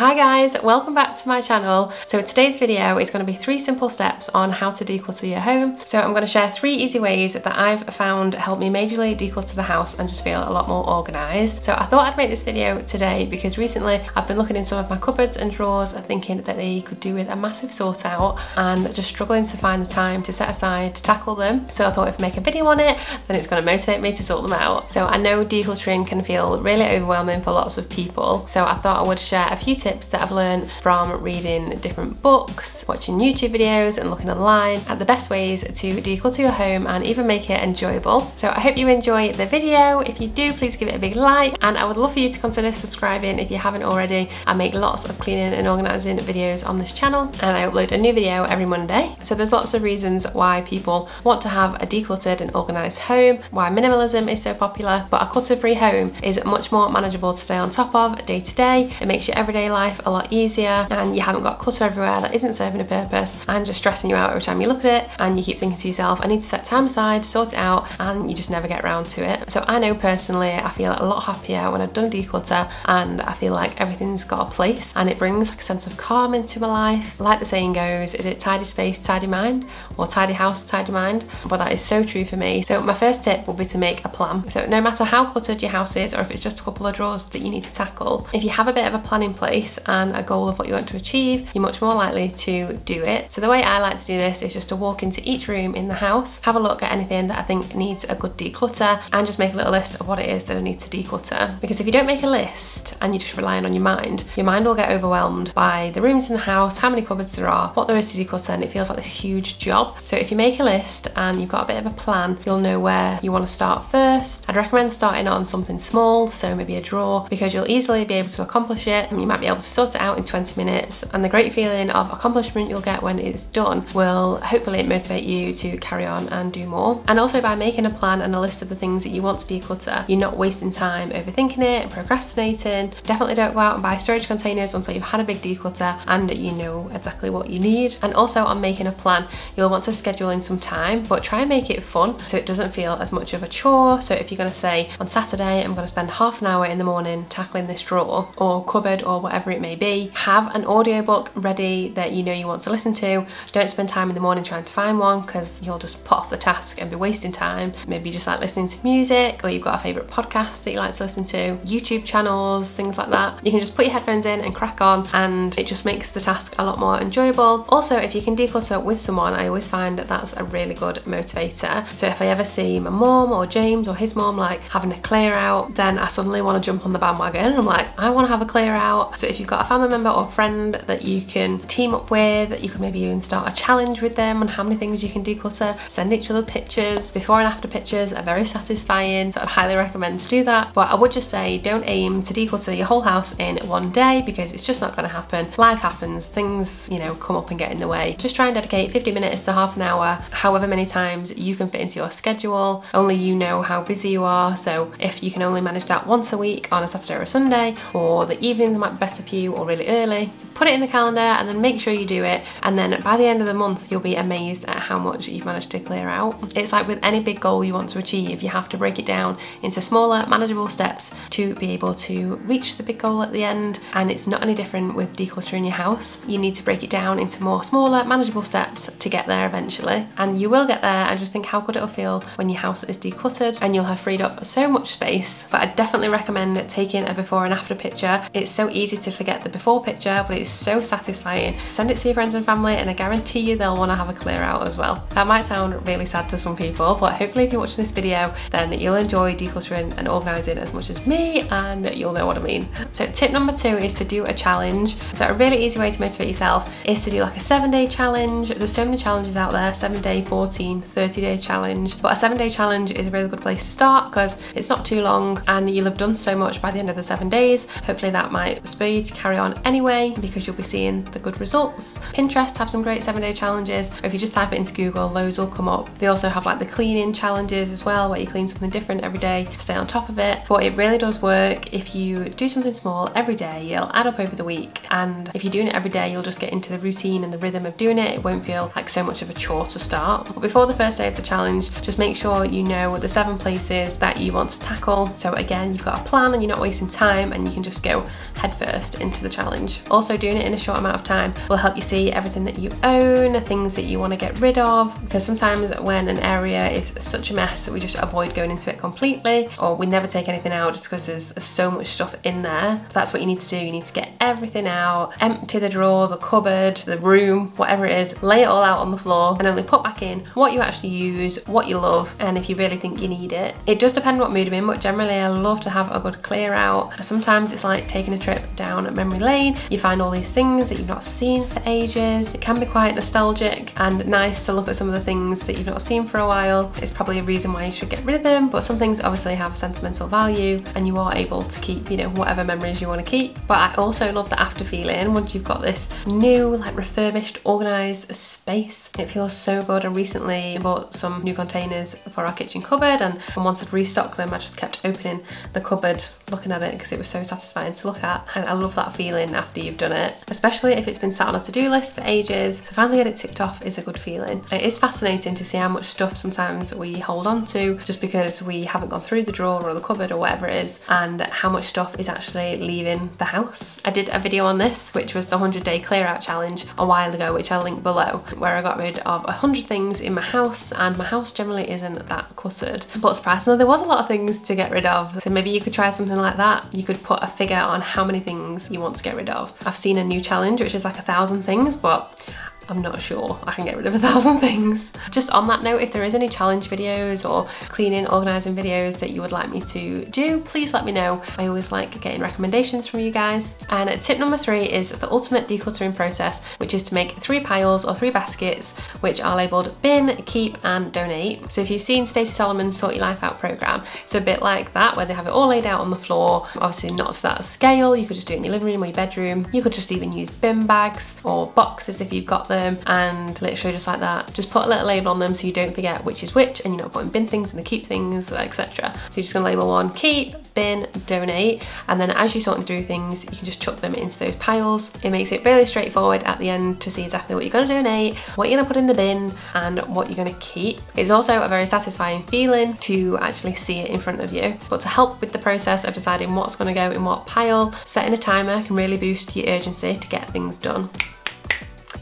Hi guys, welcome back to my channel. So today's video is going to be 3 simple steps on how to declutter your home. So I'm going to share 3 easy ways that I've found help me majorly declutter the house and just feel a lot more organised. So I thought I'd make this video today because recently I've been looking in some of my cupboards and drawers and thinking that they could do with a massive sort out and just struggling to find the time to set aside to tackle them. So I thought if I make a video on it, then it's going to motivate me to sort them out. So I know decluttering can feel really overwhelming for lots of people. So I thought I would share a few tips that I've learned from reading different books, watching YouTube videos and looking online at the best ways to declutter your home and even make it enjoyable. So I hope you enjoy the video. If you do, please give it a big like, and I would love for you to consider subscribing if you haven't already. I make lots of cleaning and organising videos on this channel and I upload a new video every Monday. So there's lots of reasons why people want to have a decluttered and organised home, why minimalism is so popular, but a clutter-free home is much more manageable to stay on top of day to day. It makes your everyday life a lot easier and you haven't got clutter everywhere that isn't serving a purpose and just stressing you out every time you look at it, and you keep thinking to yourself, I need to set time aside to sort it out, and you just never get around to it. So I know personally I feel a lot happier when I've done a declutter and I feel like everything's got a place and it brings like a sense of calm into my life. Like the saying goes, is it tidy space, tidy mind, or tidy house, tidy mind? But that is so true for me. So my first tip will be to make a plan. So no matter how cluttered your house is or if it's just a couple of drawers that you need to tackle, if you have a bit of a plan in place and a goal of what you want to achieve, you're much more likely to do it. So the way I like to do this is just to walk into each room in the house, have a look at anything that I think needs a good declutter, and just make a little list of what it is that I need to declutter. Because if you don't make a list and you're just relying on your mind will get overwhelmed by the rooms in the house, how many cupboards there are, what there is to declutter, and it feels like this huge job. So if you make a list and you've got a bit of a plan, you'll know where you want to start first. I'd recommend starting on something small, so maybe a drawer, because you'll easily be able to accomplish it and you might be able to sort it out in 20 minutes, and the great feeling of accomplishment you'll get when it's done will hopefully motivate you to carry on and do more. And also by making a plan and a list of the things that you want to declutter, you're not wasting time overthinking it and procrastinating. Definitely don't go out and buy storage containers until you've had a big declutter and you know exactly what you need. And also on making a plan, you'll want to schedule in some time, but try and make it fun so it doesn't feel as much of a chore. So if you're going to say on Saturday I'm going to spend half an hour in the morning tackling this drawer or cupboard or whatever it may be, have an audiobook ready that you know you want to listen to. Don't spend time in the morning trying to find one because you'll just put off the task and be wasting time. Maybe you just like listening to music, or you've got a favourite podcast that you like to listen to, YouTube channels, things like that. You can just put your headphones in and crack on, and it just makes the task a lot more enjoyable. Also, if you can declutter with someone, I always find that that's a really good motivator. So if I ever see my mum or James or his mum like having a clear out, then I suddenly want to jump on the bandwagon and I'm like, I want to have a clear out. So if you've got a family member or friend that you can team up with, you could maybe even start a challenge with them on how many things you can declutter. Send each other pictures. Before and after pictures are very satisfying, so I'd highly recommend to do that. But I would just say don't aim to declutter your whole house in one day because it's just not going to happen. Life happens, things, you know, come up and get in the way. Just try and dedicate 50 minutes to half an hour, however many times you can fit into your schedule. Only you know how busy you are, so if you can only manage that once a week on a Saturday or a Sunday, or the evenings might be better for you, or really early, so put it in the calendar and then make sure you do it, and then by the end of the month you'll be amazed at how much you've managed to clear out. It's like with any big goal you want to achieve, you have to break it down into smaller manageable steps to be able to reach the big goal at the end, and it's not any different with decluttering your house. You need to break it down into more smaller manageable steps to get there eventually, and you will get there. And just think how good it'll feel when your house is decluttered and you'll have freed up so much space. But I definitely recommend taking a before and after picture. It's so easy to forget the before picture, but it's so satisfying. Send it to your friends and family and I guarantee you they'll want to have a clear out as well. That might sound really sad to some people, but hopefully if you're watching this video then you'll enjoy decluttering and organising as much as me, and you'll know what I mean. So tip number 2 is to do a challenge. So a really easy way to motivate yourself is to do like a 7-day challenge. There's so many challenges out there, 7-day, 14, 30-day challenge, but a 7-day challenge is a really good place to start because it's not too long and you'll have done so much by the end of the 7 days. Hopefully that might spur you to carry on anyway because you'll be seeing the good results. Pinterest have some great 7-day challenges, or if you just type it into Google, loads will come up. They also have like the cleaning challenges as well, where you clean something different every day to stay on top of it. But it really does work. If you do something small every day, it'll add up over the week, and if you're doing it every day you'll just get into the routine and the rhythm of doing it. It won't feel like so much of a chore to start. But before the first day of the challenge, just make sure you know the 7 places that you want to tackle. So again, you've got a plan and you're not wasting time and you can just go head first. invest into the challenge. Also, doing it in a short amount of time will help you see everything that you own, things that you want to get rid of, because sometimes when an area is such a mess, we just avoid going into it completely, or we never take anything out just because there's so much stuff in there. So that's what you need to do. You need to get everything out, empty the drawer, the cupboard, the room, whatever it is, lay it all out on the floor, and only put back in what you actually use, what you love, and if you really think you need it. It does depend what mood I'm in, but generally I love to have a good clear out. Sometimes it's like taking a trip down memory lane. You find all these things that you've not seen for ages. It can be quite nostalgic and nice to look at some of the things that you've not seen for a while. It's probably a reason why you should get rid of them, but some things obviously have sentimental value and you are able to keep, you know, whatever memories you want to keep. But I also love the after feeling once you've got this new, like, refurbished, organised space. It feels so good. I recently bought some new containers for our kitchen cupboard, and once I'd restocked them, I just kept opening the cupboard, looking at it, because it was so satisfying to look at. And I love that feeling after you've done it, especially if it's been sat on a to-do list for ages. To finally get it ticked off is a good feeling. It is fascinating to see how much stuff sometimes we hold on to just because we haven't gone through the drawer or the cupboard or whatever it is, and how much stuff is actually leaving the house. I did a video on this, which was the 100-day clear out challenge, a while ago, which I'll link below, where I got rid of 100 things in my house, and my house generally isn't that cluttered. But surprisingly, there was a lot of things to get rid of. So maybe you could try something like that. You could put a figure on how many things you want to get rid of. I've seen a new challenge which is like 1,000 things, but I'm not sure I can get rid of 1,000 things. Just on that note, if there is any challenge videos or cleaning, organising videos that you would like me to do, please let me know. I always like getting recommendations from you guys. And tip number 3 is the ultimate decluttering process, which is to make 3 piles or 3 baskets, which are labelled bin, keep and donate. So if you've seen Stacey Solomon's Sort Your Life Out programme, it's a bit like that, where they have it all laid out on the floor. Obviously not to that scale. You could just do it in your living room or your bedroom. You could just even use bin bags or boxes if you've got them, and literally just like that, just put a little label on them so you don't forget which is which, and you're not putting bin things and the keep things, etc. So you're just gonna label one keep, bin, donate, and then as you're sorting through things, you can just chuck them into those piles. It makes it really straightforward at the end to see exactly what you're gonna donate, what you're gonna put in the bin, and what you're gonna keep. It's also a very satisfying feeling to actually see it in front of you. But to help with the process of deciding what's gonna go in what pile, setting a timer can really boost your urgency to get things done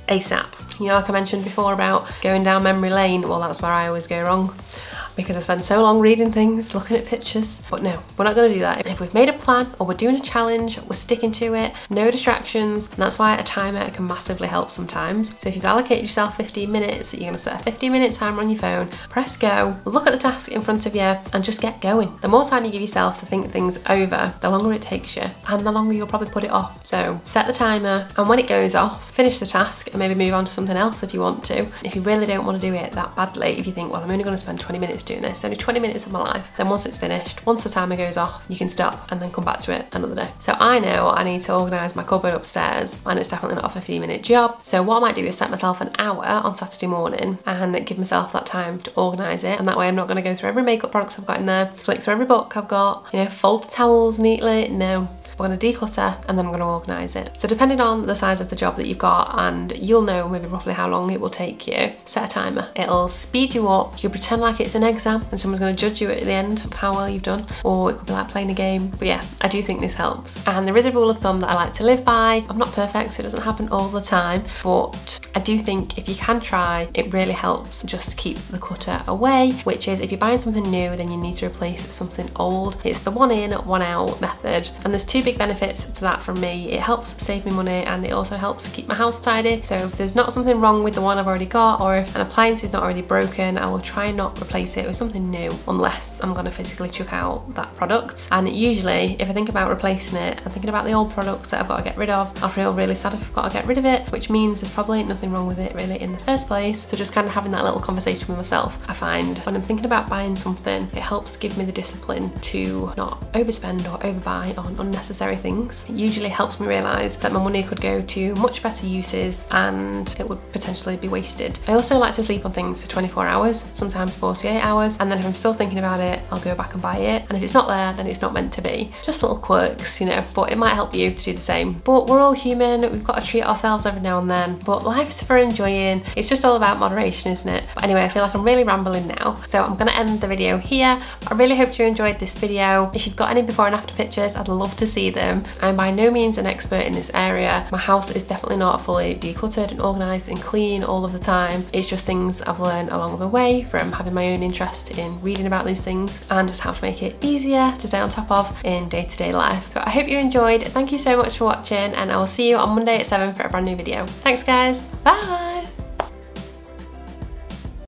ASAP. You know, like I mentioned before about going down memory lane, well, that's where I always go wrong, because I spend so long reading things, looking at pictures. But no, we're not gonna do that. If we've made a plan or we're doing a challenge, we're sticking to it, no distractions, and that's why a timer can massively help sometimes. So if you've allocated yourself 15 minutes, you're gonna set a 15-minute timer on your phone, press go, look at the task in front of you, and just get going. The more time you give yourself to think things over, the longer it takes you, and the longer you'll probably put it off. So set the timer, and when it goes off, finish the task and maybe move on to something else if you want to. If you really don't want to do it that badly, if you think, well, I'm only gonna spend 20 minutes doing this, only 20 minutes of my life, then once it's finished, once the timer goes off, you can stop and then come back to it another day. So I know I need to organise my cupboard upstairs, and it's definitely not a 15-minute job. So what I might do is set myself an hour on Saturday morning and give myself that time to organise it, and that way I'm not going to go through every makeup products I've got in there, flick through every book I've got, you know, fold the towels neatly. No. We're going to declutter and then I'm going to organise it. So depending on the size of the job that you've got, and you'll know maybe roughly how long it will take you, set a timer. It'll speed you up. You can pretend like it's an exam and someone's going to judge you at the end of how well you've done, or it could be like playing a game. But yeah, I do think this helps. And there is a rule of thumb that I like to live by. I'm not perfect, so it doesn't happen all the time, but I do think if you can try, it really helps just keep the clutter away, which is if you're buying something new, then you need to replace something old. It's the one in, one out method, and there's 2 big benefits to that from me. It helps save me money, and it also helps keep my house tidy. So if there's not something wrong with the one I've already got, or if an appliance is not already broken, I will try and not replace it with something new unless I'm going to physically chuck out that product. And usually if I think about replacing it, I'm thinking about the old products that I've got to get rid of. I feel really sad if I've got to get rid of it, which means there's probably nothing wrong with it really in the first place. So just kind of having that little conversation with myself, I find when I'm thinking about buying something, it helps give me the discipline to not overspend or overbuy on unnecessary things. It usually helps me realise that my money could go to much better uses and it would potentially be wasted. I also like to sleep on things for 24 hours, sometimes 48 hours, and then if I'm still thinking about it, I'll go back and buy it, and if it's not there, then it's not meant to be. Just little quirks, you know, but it might help you to do the same. But we're all human, we've got to treat ourselves every now and then, but life's for enjoying. It's just all about moderation, isn't it? But anyway, I feel like I'm really rambling now, so I'm gonna end the video here. I really hope you enjoyed this video. If you've got any before and after pictures, I'd love to see see them. I'm by no means an expert in this area. My house is definitely not fully decluttered and organised and clean all of the time. It's just things I've learned along the way from having my own interest in reading about these things and just how to make it easier to stay on top of in day-to-day life. So I hope you enjoyed. Thank you so much for watching, and I will see you on Monday at 7 for a brand new video. Thanks guys, bye!